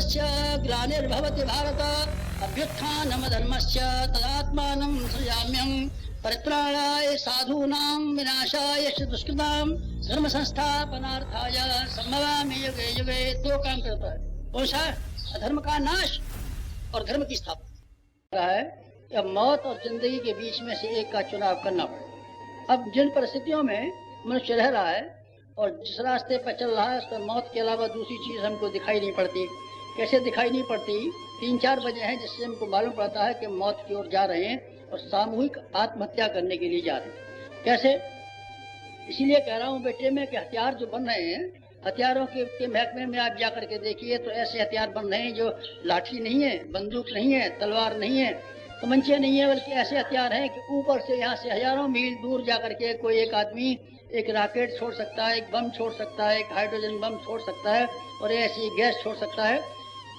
धर्मस्य ग्लानिर्भवति भारत अभ्युत्थानम धर्मस्य तदात्मानं सृजाम्यहम् परित्राणाय साधूनां विनाशाय च दुष्कृतां धर्म संस्थापनार्थाय संभवामि युगे युगे। दो काम करता है, कौन सा? अधर्म का नाश और धर्म की स्थापना है। या मौत और जिंदगी के बीच में से एक का चुनाव करना पड़ेगा। अब जिन परिस्थितियों में मनुष्य रह रहा है और जिस रास्ते पर चल रहा है उस पर मौत के अलावा दूसरी चीज हमको दिखाई नहीं पड़ती। कैसे दिखाई नहीं पड़ती? 3-4 वजह हैं जिससे हमको मालूम पड़ता है कि मौत की ओर जा रहे हैं और सामूहिक आत्महत्या करने के लिए जा रहे हैं। कैसे? इसीलिए कह रहा हूँ बेटे में कि हथियार जो बन रहे हैं, हथियारों के महकमे में आप जा करके देखिए तो ऐसे हथियार बन रहे हैं जो लाठी नहीं है, बंदूक नहीं है, तलवार नहीं है, तमंचे नहीं है, बल्कि ऐसे हथियार हैं कि ऊपर से यहाँ से हजारों मील दूर जा करके कोई एक आदमी एक रॉकेट छोड़ सकता है, एक बम छोड़ सकता है, एक हाइड्रोजन बम छोड़ सकता है और ऐसी गैस छोड़ सकता है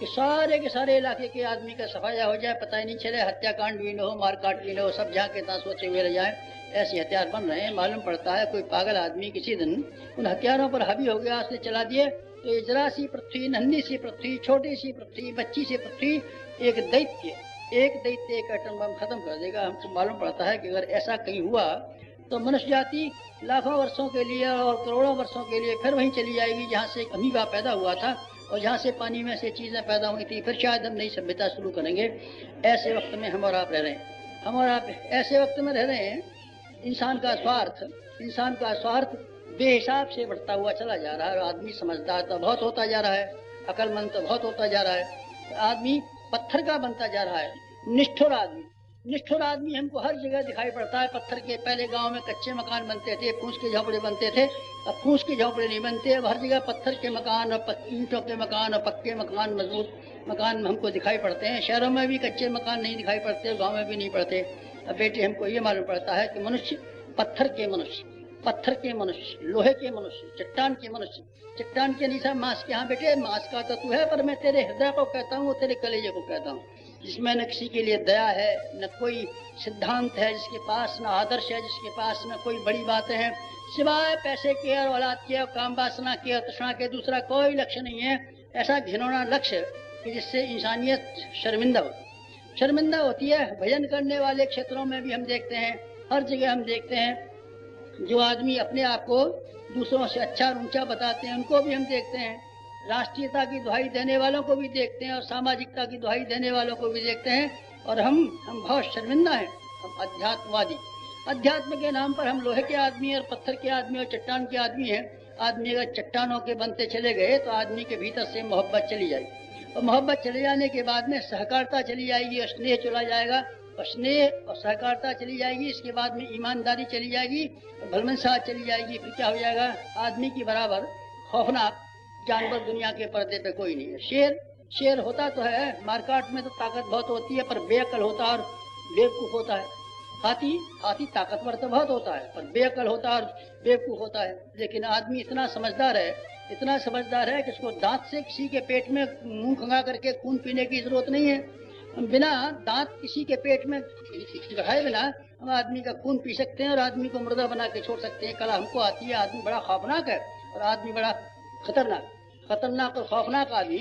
कि सारे के सारे इलाके के आदमी का सफाया हो जाए, पता ही नहीं चले, हत्याकांड भी न हो, मारकाट भी न हो, सब जहाँ के तहाँ सोते हुए रह जाए। ऐसे हथियार बन रहे हैं। मालूम पड़ता है कोई पागल आदमी किसी दिन उन हथियारों पर हावी हो गया, उसने चला दिए तो ये जरा सी पृथ्वी, नन्ही सी पृथ्वी, छोटी सी पृथ्वी, बच्ची सी पृथ्वी, एक दैत्य एक एटम बम खत्म कर देगा। हमको मालूम पड़ता है कि अगर ऐसा कहीं हुआ तो मनुष्य जाति लाखों वर्षों के लिए और करोड़ों वर्षों के लिए फिर वहीं चली जाएगी जहाँ से एक अमीबा पैदा हुआ था और जहाँ से पानी में से चीजें पैदा हुई थी। फिर शायद हम नई सभ्यता शुरू करेंगे। ऐसे वक्त में हम और आप रह रहे हैं। हम और आप ऐसे वक्त में रह रहे हैं। इंसान का स्वार्थ बेहिसाब से बढ़ता हुआ चला जा रहा है। आदमी समझदार तो बहुत होता जा रहा है, अकलमंद तो बहुत होता जा रहा है। आदमी पत्थर का बनता जा रहा है। निष्ठुर आदमी हमको हर जगह दिखाई पड़ता है। पत्थर के पहले गांव में कच्चे मकान बनते थे, फूस के झोपड़े बनते थे। अब फूस के झोपड़े नहीं बनते, अब हर जगह पत्थर के मकान और ईंटों के मकान और पक्के मकान, मजबूत मकान हमको दिखाई पड़ते हैं। शहरों में भी कच्चे मकान नहीं दिखाई पड़ते, गाँव में भी नहीं पड़ते। अब बेटे हमको ये मालूम पड़ता है कि मनुष्य पत्थर के मनुष्य, लोहे के मनुष्य, चट्टान के नहीं सब मांस के। हाँ बेटे, मांस का तो तू है, पर मैं तेरे हृदय को कहता हूँ, तेरे कलेजे को कहता हूँ, जिसमें न किसी के लिए दया है, न कोई सिद्धांत है, जिसके पास न आदर्श है, जिसके पास न कोई बड़ी बातें हैं, सिवाय पैसे के और औलाद के और काम वासना के और तृष्णा के दूसरा कोई लक्ष्य नहीं है। ऐसा घिनौना लक्ष्य कि जिससे इंसानियत शर्मिंदा होती है। भजन करने वाले क्षेत्रों में भी हम देखते हैं, हर जगह हम देखते हैं, जो आदमी अपने आप को दूसरों से अच्छा और ऊंचा बताते हैं उनको भी हम देखते हैं। राष्ट्रीयता की दुहाई देने वालों को भी देखते हैं और सामाजिकता की दुहाई देने वालों को भी देखते हैं। और हम बहुत शर्मिंदा हैं। हम अध्यात्मवादी, अध्यात्म के नाम पर हम लोहे के आदमी और पत्थर के आदमी और चट्टान के आदमी हैं। आदमी अगर चट्टानों के बनते चले गए तो आदमी के भीतर से मोहब्बत चली जाएगी और मोहब्बत चले जाने के बाद में सहकारिता चली जाएगी और स्नेह चला जाएगा और स्नेह और सहकारिता चली जाएगी। इसके बाद में ईमानदारी चली जाएगी और भलमनसाहत चली जाएगी। फिर क्या हो जाएगा? आदमी की बराबर खौफनाक जानवर दुनिया के पर्दे पे कोई नहीं है। शेर होता तो है, मारकाट में तो ताकत बहुत होती है, पर बेअकल होता है और बेवकूफ होता है। हाथी ताकतवर तो बहुत होता है पर बेअकल होता है और बेवकूफ होता है। लेकिन आदमी इतना समझदार है कि उसको दांत से किसी के पेट में मुंह खंगा करके खून पीने की जरूरत नहीं है। बिना दांत किसी के पेट में गढ़ाए बिना हम आदमी का खून पी सकते हैं और आदमी को मुर्दा बना के छोड़ सकते हैं। कला हमको आती है। आदमी बड़ा खौफनाक है और आदमी बड़ा खतरनाक और खौफनाक आदमी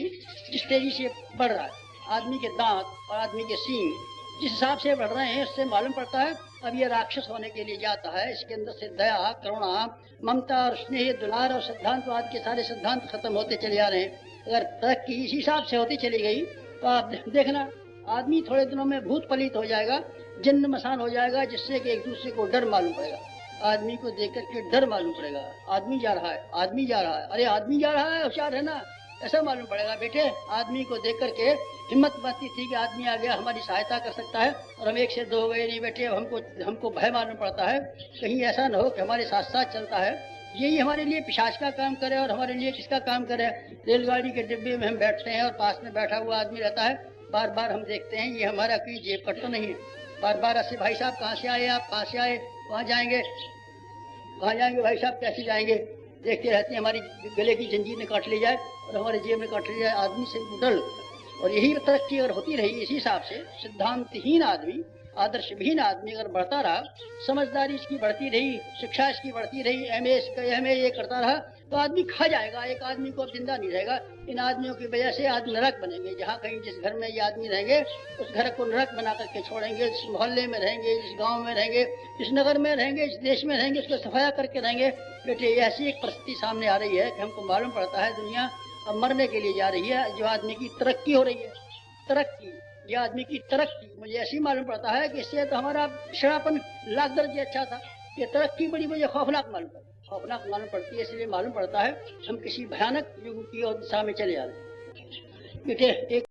जिस तेजी से बढ़ रहा है, आदमी के दांत और आदमी के सींग जिस हिसाब से बढ़ रहे हैं, उससे मालूम पड़ता है अब ये राक्षस होने के लिए जाता है। इसके अंदर से दया, करुणा, ममता और स्नेह, दुलार और सिद्धांतवाद के सारे सिद्धांत खत्म होते चले जा रहे हैं। अगर तरक्की इस हिसाब से होती चली गई तो आप देखना आदमी थोड़े दिनों में भूत पलित हो जाएगा, जिन्न मसान हो जाएगा, जिससे कि एक दूसरे को डर मालूम पड़ेगा। आदमी को देख करके डर मालूम पड़ेगा। आदमी जा रहा है, अरे आदमी जा रहा है, होशियार है ना, ऐसा मालूम पड़ेगा। बेटे, आदमी को देख करके हिम्मत बनती थी कि आदमी आ गया, हमारी सहायता कर सकता है और हम एक से दो हो गए नहीं बेटे। अब हमको भय मालूम पड़ता है कहीं ऐसा न हो कि हमारे साथ साथ चलता है यही हमारे लिए पिशाच का काम करे और हमारे लिए किसका काम करे। रेलगाड़ी के डिब्बे में हम बैठते हैं और पास में बैठा हुआ आदमी रहता है। बार बार हम देखते हैं ये हमारा कोई जेब कट तो नहीं है। बार बार ऐसे, भाई साहब कहाँ से आए आप, कहाँ से आए, कहाँ जाएंगे भाई साहब, कैसे जाएंगे। देखते रहते हैं हमारी गले की जंजीर ने काट ले जाए और हमारे जेब में काट ले जाए। आदमी से डर। और यही तरक्की अगर होती रही इसी हिसाब से, सिद्धांतहीन आदमी, आदर्शहीन आदमी अगर बढ़ता रहा, समझदारी इसकी बढ़ती रही, शिक्षा इसकी बढ़ती रही, एमए ये करता रहा, तो आदमी खा जाएगा, एक आदमी को अब जिंदा नहीं रहेगा। इन आदमियों की वजह से आज नरक बनेंगे। जहाँ कहीं जिस घर में ये आदमी रहेंगे उस घर को नरक बना करके छोड़ेंगे। जिस मोहल्ले में रहेंगे, जिस गांव में रहेंगे, जिस नगर में रहेंगे, जिस देश में रहेंगे, उसको सफाया करके रहेंगे। बेटे ऐसी एक परिस्थिति सामने आ रही है कि हमको मालूम पड़ता है दुनिया अब मरने के लिए जा रही है। जो आदमी की तरक्की हो रही है, तरक्की, ये आदमी की तरक्की मुझे ऐसी मालूम पड़ता है कि इससे तो हमारा पिछड़ापन लाख दर्जे अच्छा था। ये तरक्की बड़ी मुझे खौफनाक मालूम पड़ती है। इसलिए मालूम पड़ता है हम किसी भयानक युग की और दिशा में चले जा रहे हैं। बेटे एक